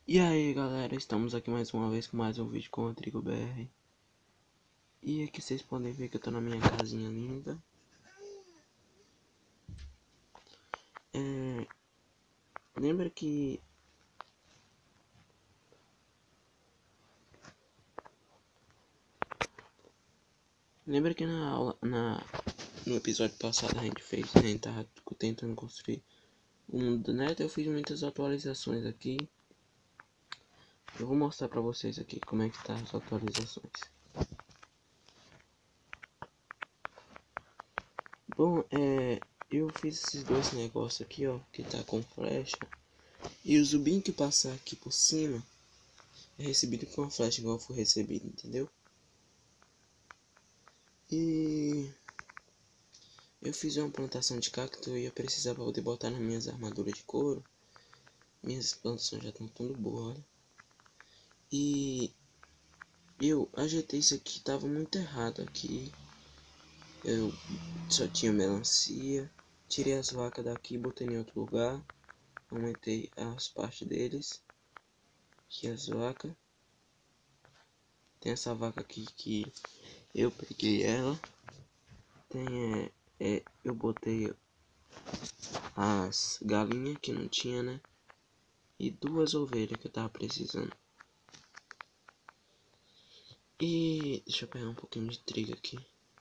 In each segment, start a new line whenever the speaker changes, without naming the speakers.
E aí galera, estamos aqui mais uma vez com mais um vídeo com o Rodrigo BR. E aqui vocês podem ver que eu tô na minha casinha linda. Lembra que... na aula, no episódio passado a gente tava tentando construir o mundo do Neto. Eu fiz muitas atualizações aqui. Eu vou mostrar pra vocês aqui como é que tá as atualizações. Bom, eu fiz esses dois negócios aqui, ó, que tá com flecha. E o zubinho que passar aqui por cima é recebido com a flecha igual foi recebido, entendeu? E eu fiz uma plantação de cacto e eu precisava poder botar nas minhas armaduras de couro. Minhas plantações já estão tudo boas, olha. E eu ajeitei isso aqui, tava muito errado aqui. Eu só tinha melancia. Tirei as vacas daqui, botei em outro lugar. Aumentei as partes deles. Aqui as vacas. Tem essa vaca aqui que eu peguei ela. Tem eu botei as galinhas que não tinha, né? E duas ovelhas que eu tava precisando. E deixa eu pegar um pouquinho de trigo aqui.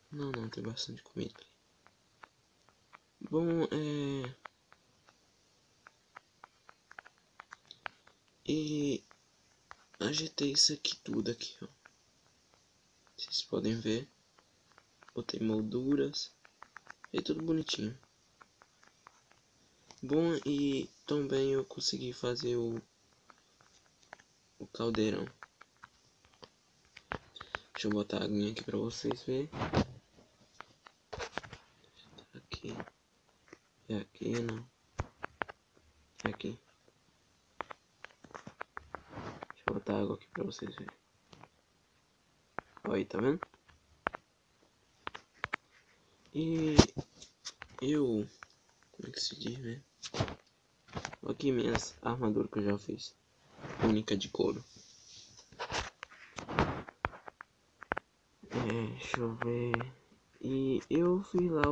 Não, tem bastante comida. Bom, e ajeitei isso aqui tudo aqui, ó. Vocês podem ver. Botei molduras. E tudo bonitinho. Bom, e também eu consegui fazer o caldeirão. Deixa eu botar a aguinha aqui pra vocês verem. Aqui. É aqui, não. É aqui. Deixa eu botar água aqui pra vocês verem. Olha aí, tá vendo? E eu... como é que se diz, né? Aqui minhas armaduras que eu já fiz. Única de couro. Deixa eu ver. E eu fiz lá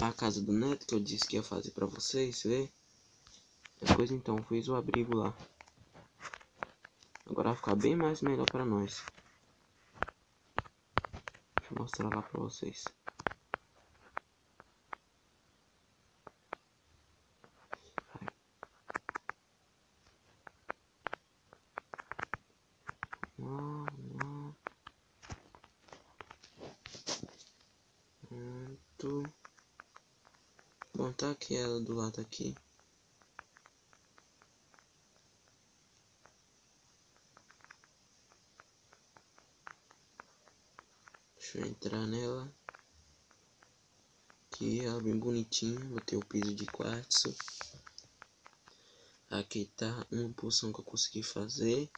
a casa do Neto que eu disse que ia fazer pra vocês ver. Depois então fiz o abrigo lá. Agora vai ficar bem mais melhor pra nós. Deixa eu mostrar lá pra vocês. Pronto. Bom, tá aqui ela do lado aqui. Deixa eu entrar nela. Aqui ela bem bonitinha. Botei o piso de quartzo. Aqui tá uma poção que eu consegui fazer.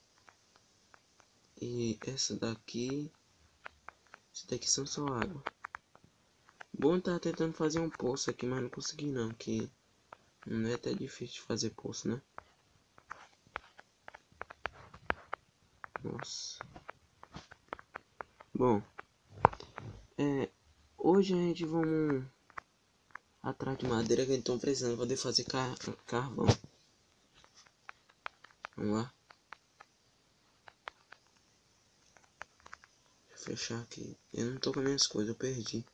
E essa daqui. Essa daqui são só água. Bom, tá tentando fazer um poço aqui, mas não consegui não. Que não é até difícil de fazer poço, né? Nossa. Bom. Hoje a gente vamos atrás de madeira que estão precisando poder fazer carvão. Vamos lá. Deixa eu fechar aqui. Eu não tô com as minhas coisas, eu perdi.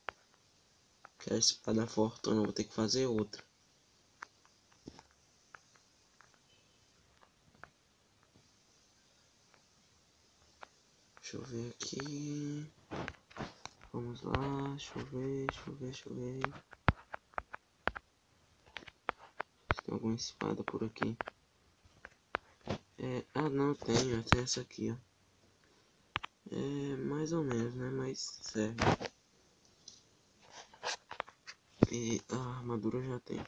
Que a espada fortuna, eu vou ter que fazer outra. Deixa eu ver aqui. Vamos lá, deixa eu ver. Se tem alguma espada por aqui. Não, tenho essa aqui, ó. Mais ou menos, né? Mas serve. E a armadura já tem.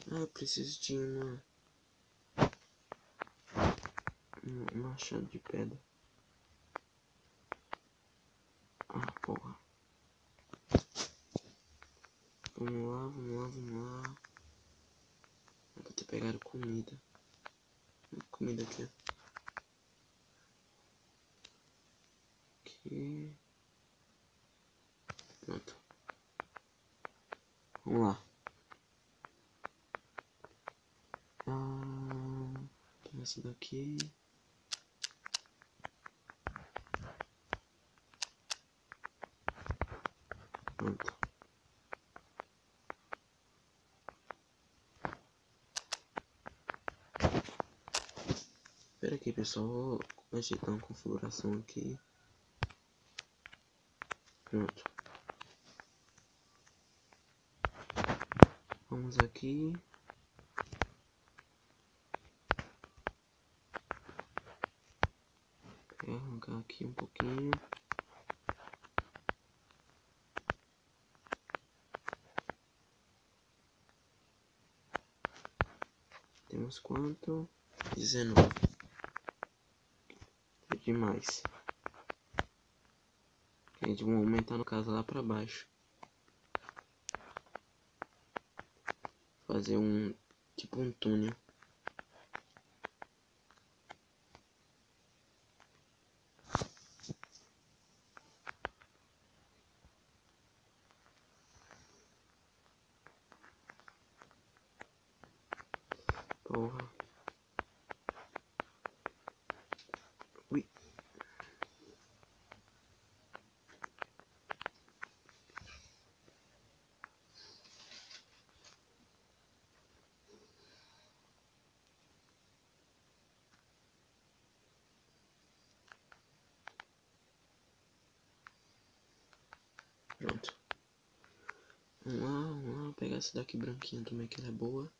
Eu preciso de um machado de pedra. Porra. Vamos lá. Vou ter pegado comida. Comida aqui. Aqui. Pronto. Vamos lá. Pegar essa daqui. Pronto. Espera aqui, pessoal. Vou ajeitar uma configuração aqui. Pronto. Vamos aqui. Vou arrancar aqui um pouquinho. Temos quanto? 19. É demais. A gente vai aumentar no caso lá pra baixo. Fazer um tipo um túnel. Porra. Ui. Pronto. Vamos lá. Vou pegar essa daqui branquinha também, que ela é boa.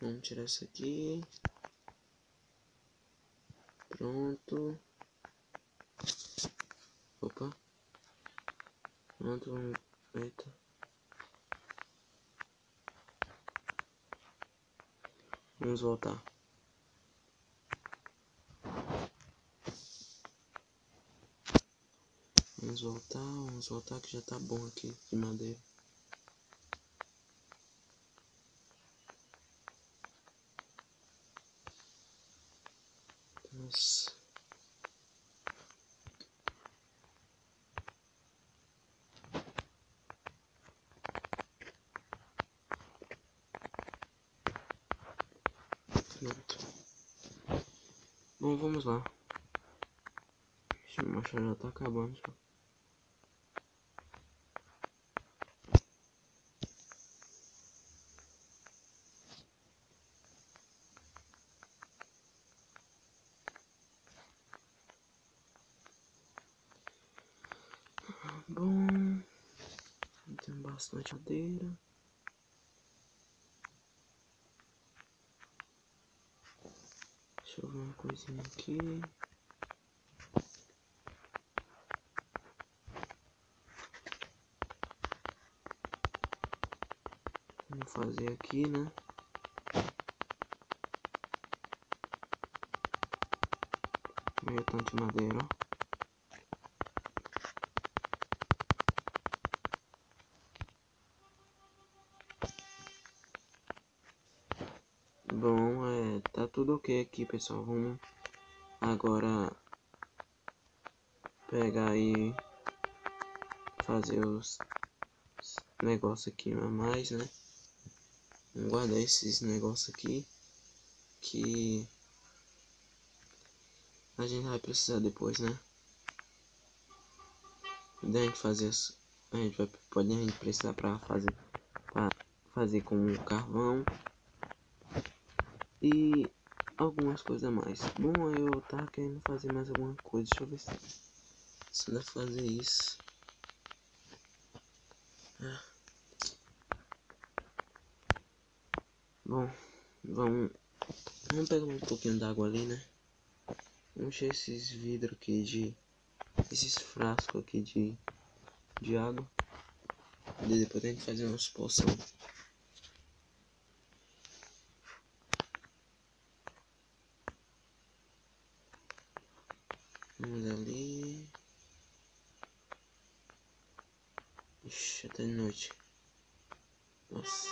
Vamos tirar isso aqui. Pronto. Opa. Pronto, vamos... Eita. Vamos voltar. Vamos voltar que já tá bom aqui de madeira. Nossa. Pronto. Bom, vamos lá. A marcha já tá acabando já. Bom, tem bastante madeira. Deixa eu ver uma coisinha aqui. Vamos fazer aqui, né? Meio tanto de madeira, ó. Bom, tá tudo ok aqui, pessoal. Vamos agora pegar e fazer os negócios aqui a mais, né? Vamos guardar esses negócios aqui que a gente vai precisar depois, né? Daí a gente fazer a gente vai pode a gente precisar para fazer com o carvão e algumas coisas a mais. Bom, eu tava querendo fazer mais alguma coisa. Deixa eu ver se dá pra fazer isso. Bom, vamos pegar um pouquinho d'água ali, né? Vamos encher esses vidros aqui esses frascos aqui de água. E depois a gente fazer umas poção. Vamos ali. Ixi, até de noite. Nossa.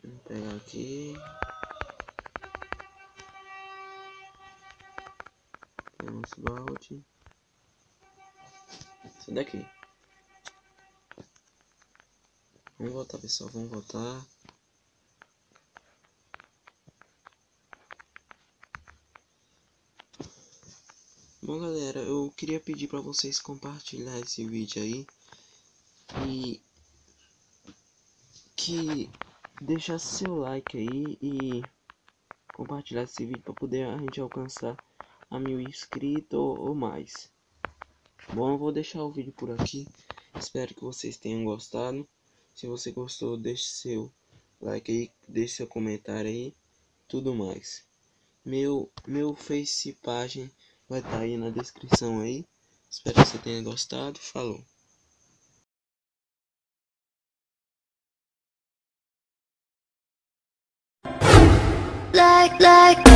Vamos pegar aqui. Temos balde. Isso daqui. Vamos voltar, pessoal. Vamos voltar. Bom, galera, eu queria pedir para vocês compartilhar esse vídeo aí e que deixasse seu like aí e compartilhar esse vídeo para poder a gente alcançar a 1000 inscritos ou mais. Bom, eu vou deixar o vídeo por aqui. Espero que vocês tenham gostado. Se você gostou, deixe seu like aí, deixe seu comentário aí, tudo mais. Meu Face pagem vai estar aí na descrição aí. Espero que você tenha gostado. Falou.
Like